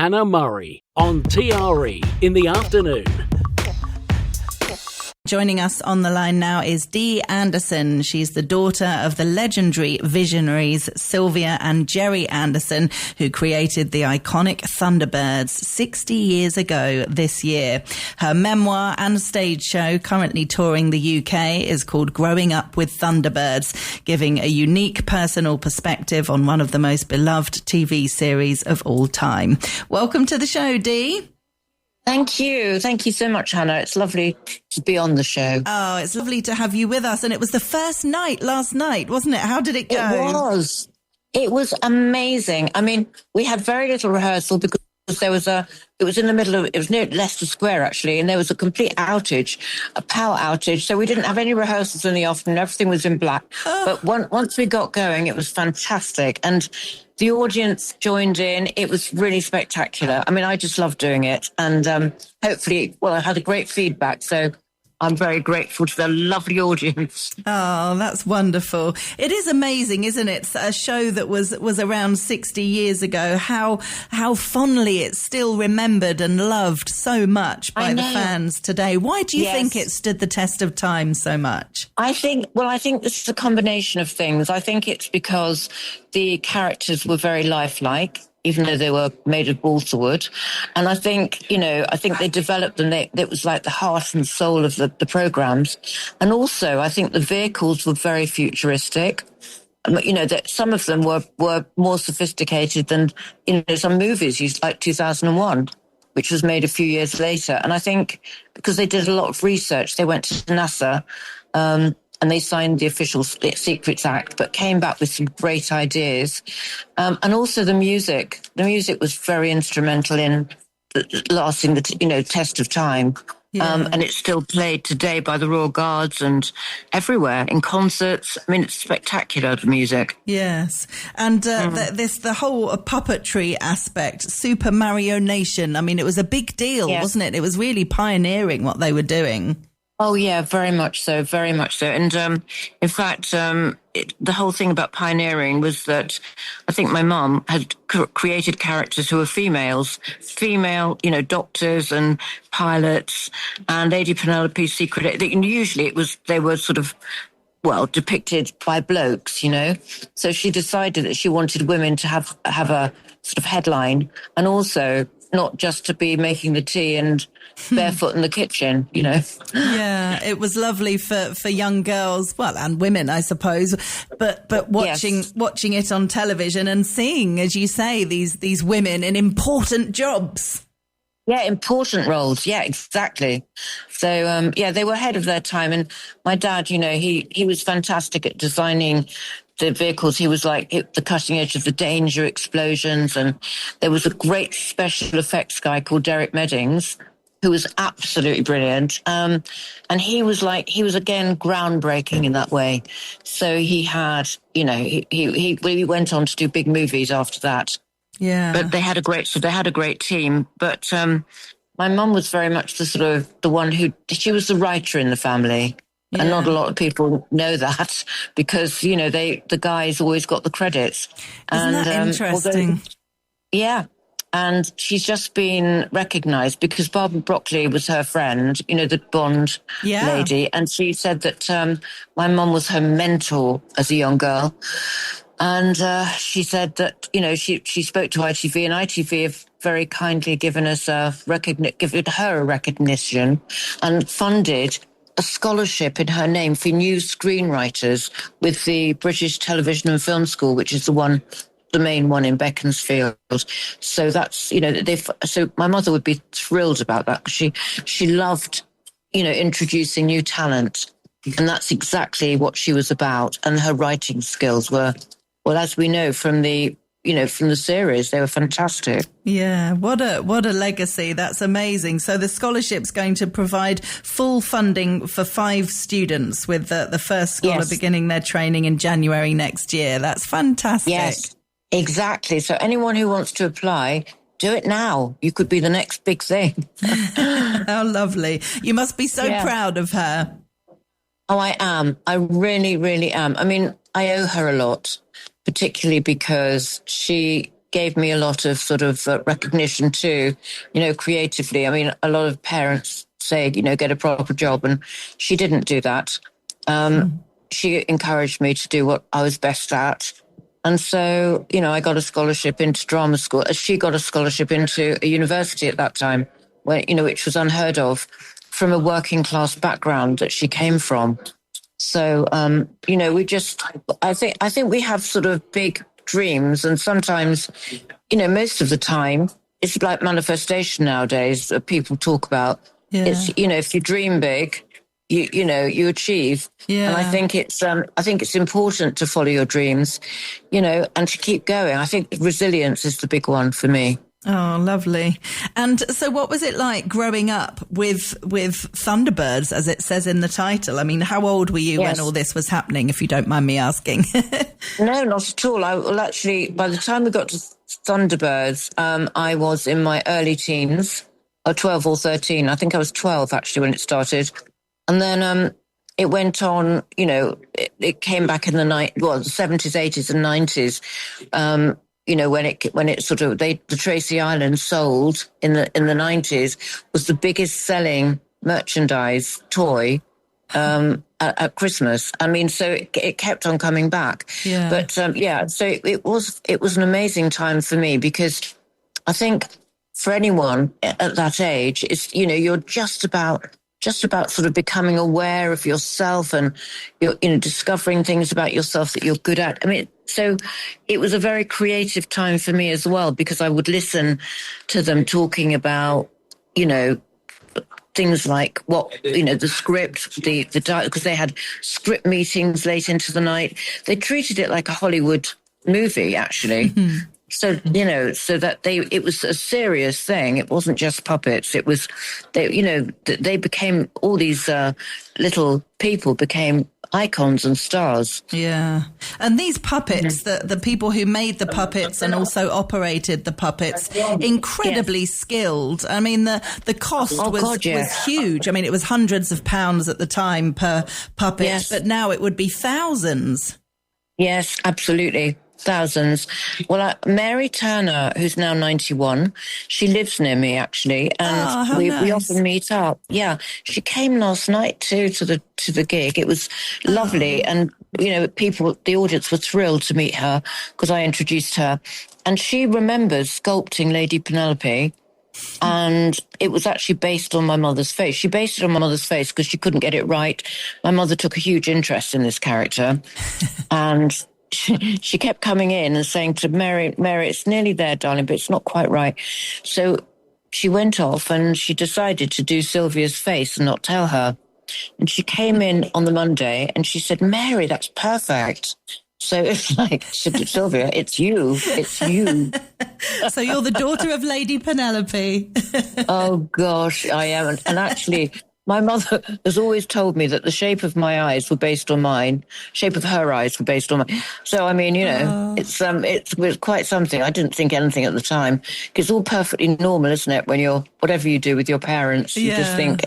Hannah Murray on TRE in the afternoon. Joining us on the line now is Dee Anderson. She's the daughter of the legendary visionaries Sylvia and Gerry Anderson, who created the iconic Thunderbirds 60 years ago this year. Her memoir and stage show, currently touring the UK, is called Growing Up with Thunderbirds, giving a unique personal perspective on one of the most beloved TV series of all time. Welcome to the show, Dee. Thank you. Thank you so much, Hannah. It's lovely to be on the show. Oh, it's lovely to have you with us. And it was the first night last night, wasn't it? How did it go? It was amazing. I mean, we had very little rehearsal because it was in the middle of, it was near Leicester Square actually, and there was a complete outage, a power outage. So we didn't have any rehearsals in the afternoon. Everything was in black. But once we got going, it was fantastic. And the audience joined in. It was really spectacular. I mean, I just loved doing it. And hopefully, I had a great feedback. So I'm very grateful to the lovely audience. Oh, that's wonderful. It is amazing, isn't it? A show that was around 60 years ago, how fondly it's still remembered and loved so much by the fans today. Why do you think it stood the test of time so much? I think this is a combination of things. I think it's because the characters were very lifelike, even though they were made of balsa wood. And I think they developed them. It was like the heart and soul of the programs. And also, I think the vehicles were very futuristic. That some of them were more sophisticated than, some movies, like 2001, which was made a few years later. And I think because they did a lot of research, they went to NASA, and they signed the official Secrets Act, but came back with some great ideas. And also the music. The music was very instrumental in lasting the, test of time. Yeah. And it's still played today by the Royal Guards and everywhere in concerts. I mean, it's spectacular, the music. Yes. And the whole puppetry aspect, Super Mario Nation. I mean, it was a big deal, wasn't it? It was really pioneering what they were doing. Oh, yeah, very much so, very much so. And in fact, the whole thing about pioneering was that I think my mum had created characters who were female, doctors and pilots, and Lady Penelope's secret. Usually they were sort of, depicted by blokes, So she decided that she wanted women to have a sort of headline, and also not just to be making the tea and barefoot in the kitchen, Yeah, it was lovely for young girls, and women, I suppose, but watching it on television and seeing, as you say, these women in important jobs. Yeah, important roles. Yeah, exactly. So, they were ahead of their time. And my dad, he was fantastic at designing the vehicles. He was like the cutting edge of the danger explosions. And there was a great special effects guy called Derek Meddings, who was absolutely brilliant. And he was again groundbreaking in that way. So he had, he went on to do big movies after that. Yeah. But they had a great team. But my mum was very much the one she was the writer in the family. Yeah. And not a lot of people know that because, the guys always got the credits. Isn't that interesting? And she's just been recognised because Barbara Broccoli was her friend, the Bond lady. And she said that my mum was her mentor as a young girl. And she said that, she spoke to ITV, and ITV have very kindly given us given her a recognition and funded a scholarship in her name for new screenwriters with the British Television and Film School, which is the main one in Beaconsfield. So that's, so my mother would be thrilled about that because she loved, introducing new talent. And that's exactly what she was about. And her writing skills were, as we know from the series, they were fantastic. Yeah, what a legacy. That's amazing. So the scholarship's going to provide full funding for 5 students with the first scholar beginning their training in January next year. That's fantastic. Yes, exactly. So anyone who wants to apply, do it now. You could be the next big thing. How lovely. You must be so proud of her. Oh, I am. I really, really am. I mean, I owe her a lot, particularly because she gave me a lot of sort of recognition too, creatively. I mean, a lot of parents say, get a proper job, and she didn't do that. She encouraged me to do what I was best at. And so, I got a scholarship into drama school. She got a scholarship into a university at that time, which was unheard of from a working class background that she came from. So, I think we have sort of big dreams, and sometimes, most of the time, it's like manifestation nowadays that people talk about. Yeah. It's, if you dream big, you achieve. Yeah. And I think it's important to follow your dreams, and to keep going. I think resilience is the big one for me. Oh, lovely. And so what was it like growing up with Thunderbirds, as it says in the title? I mean, how old were you when all this was happening, if you don't mind me asking? No, not at all. Actually, by the time we got to Thunderbirds, I was in my early teens, or 12 or 13. I think I was 12, actually, when it started. And then it went on, it came back in the 70s, 80s and 90s. When it sort of, the Tracy Island sold in the 90s, was the biggest selling merchandise toy at Christmas. I mean, so it kept on coming back. Yeah. But so it was an amazing time for me, because I think for anyone at that age, it's, you're just about sort of becoming aware of yourself, and you're, discovering things about yourself that you're good at. I mean, so it was a very creative time for me as well, because I would listen to them talking about, things like what, the script, the because they had script meetings late into the night. They treated it like a Hollywood movie, actually. Mm-hmm. So, so that it was a serious thing. It wasn't just puppets. It was, they became, all these little people became icons and stars. Yeah. And these puppets, the people who made the puppets and also operated the puppets, incredibly skilled. I mean, the cost was huge. I mean, it was hundreds of pounds at the time per puppet, but now it would be thousands. Yes, absolutely. Thousands. Well, Mary Turner, who's now 91, she lives near me, actually, and we often meet up. Yeah, she came last night too to the gig. It was lovely, and the audience were thrilled to meet her, because I introduced her, and she remembers sculpting Lady Penelope. And it was actually based on my mother's face. She based it on my mother's face because she couldn't get it right. My mother took a huge interest in this character, and she kept coming in and saying to Mary, it's nearly there, darling, but it's not quite right. So she went off and she decided to do Sylvia's face and not tell her. And she came in on the Monday and she said, Mary, that's perfect. So it's like, she said, Sylvia, it's you. So you're the daughter of Lady Penelope. Oh, gosh, I am. And actually, my mother has always told me that the shape of my eyes were based on mine. Shape of her eyes were based on mine. So, I mean, it was quite something. I didn't think anything at the time, because it's all perfectly normal, isn't it? When whatever you do with your parents, you just think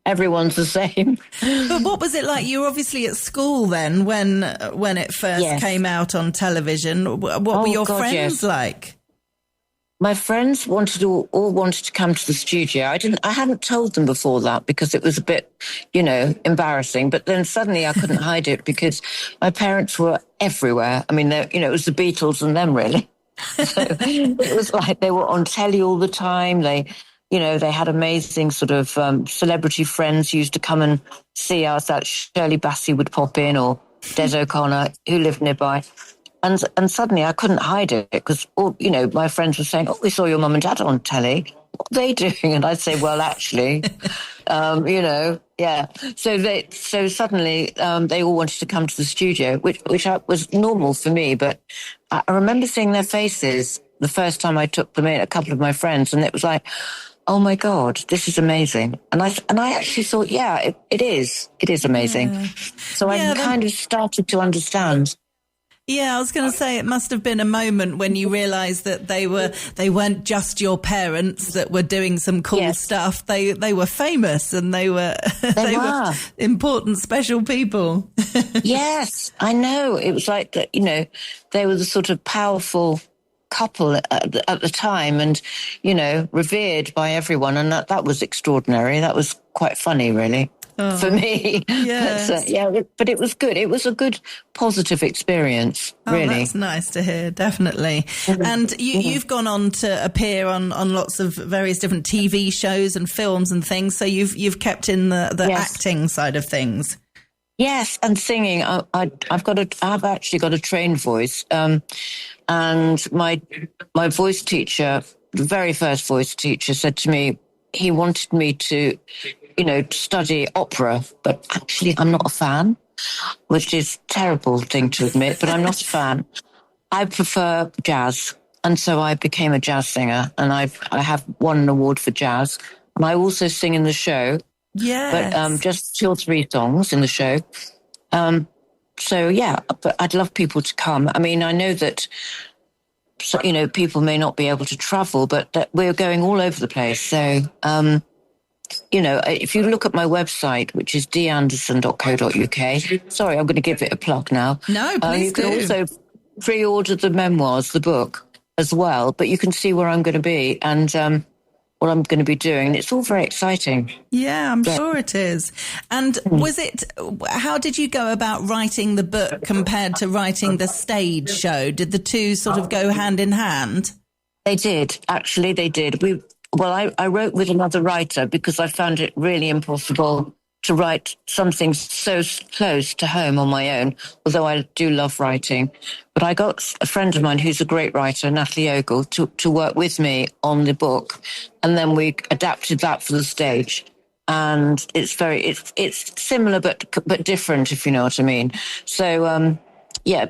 everyone's the same. But what was it like? You were obviously at school then when it first came out on television. What were your friends like? My friends all wanted to come to the studio. I hadn't told them before that, because it was a bit, embarrassing. But then suddenly I couldn't hide it, because my parents were everywhere. I mean, it was the Beatles and them, really. So it was like they were on telly all the time. They had amazing sort of celebrity friends who used to come and see us. That Shirley Bassey would pop in, or Des O'Connor, who lived nearby. And suddenly I couldn't hide it, because, my friends were saying, we saw your mum and dad on telly. What are they doing? And I'd say, well, actually, yeah. So suddenly they all wanted to come to the studio, which was normal for me. But I remember seeing their faces the first time I took them in, a couple of my friends, and it was like, oh my God, this is amazing. And I actually thought, it is amazing. Yeah. So I kind of started to understand. Yeah, I was going to say it must have been a moment when you realised that they weren't just your parents that were doing some cool stuff. They were famous, and they were important, special people. Yes, I know. It was like that. They were the sort of powerful couple at the time, and, you know, revered by everyone. And that was extraordinary. That was quite funny, really. For me. Yes. But it was good. It was a good, positive experience, really. Oh, that's nice to hear, definitely. And you've gone on to appear on lots of various different TV shows and films and things, so you've kept in the Yes. acting side of things. Yes, and singing. I've actually got a trained voice, and my voice teacher, the very first voice teacher, said to me he wanted me to, you know, study opera, but actually I'm not a fan, which is a terrible thing to admit, but I'm not a fan. I prefer jazz, and so I became a jazz singer, and I have won an award for jazz, and I also sing in the show. Yes. But just 2 or 3 songs in the show. So, yeah, but I'd love people to come. I mean, I know that, you know, people may not be able to travel, but that we're going all over the place. So, you know, if you look at my website, which is deeanderson.co.uk, sorry, I'm going to give it a plug now. No, please you can do. also pre-order the memoirs, the book as well, but you can see where I'm going to be and what I'm going to be doing. It's all very exciting. Yeah, I'm sure it is. And how did you go about writing the book compared to writing the stage show? Did the two sort of go hand in hand? They did. Actually, they did. I wrote with another writer because I found it really impossible to write something so close to home on my own, although I do love writing. But I got a friend of mine who's a great writer, Natalie Ogle, to work with me on the book. And then we adapted that for the stage. And it's similar, but different, if you know what I mean. So,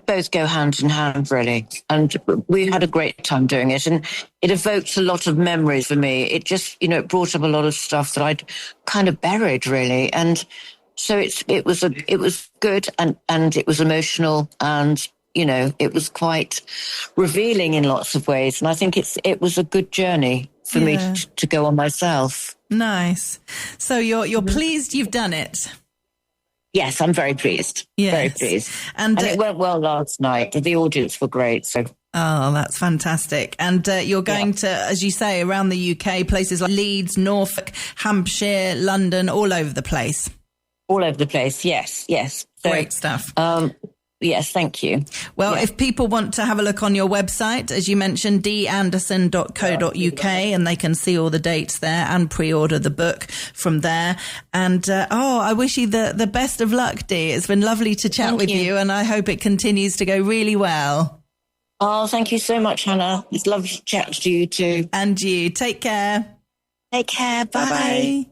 both go hand in hand, really. And we had a great time doing it. And it evoked a lot of memories for me. It just, you know, it brought up a lot of stuff that I'd kind of buried, really. And so it was good and it was emotional and, you know, it was quite revealing in lots of ways. And I think it was a good journey for me to go on myself. Nice. So you're pleased you've done it? Yes, I'm very pleased. Yes. Very pleased. And it went well last night. The audience were great. So. Oh, that's fantastic. And you're going to, as you say, around the UK, places like Leeds, Norfolk, Hampshire, London, all over the place. All over the place, yes. So, great stuff. Yes, thank you. Well, if people want to have a look on your website, as you mentioned, deeanderson.co.uk, and they can see all the dates there and pre-order the book from there. And, I wish you the best of luck, Dee. It's been lovely to chat with you, and I hope it continues to go really well. Oh, thank you so much, Hannah. It's lovely to chat to you too. And you. Take care. Take care. Bye. Bye.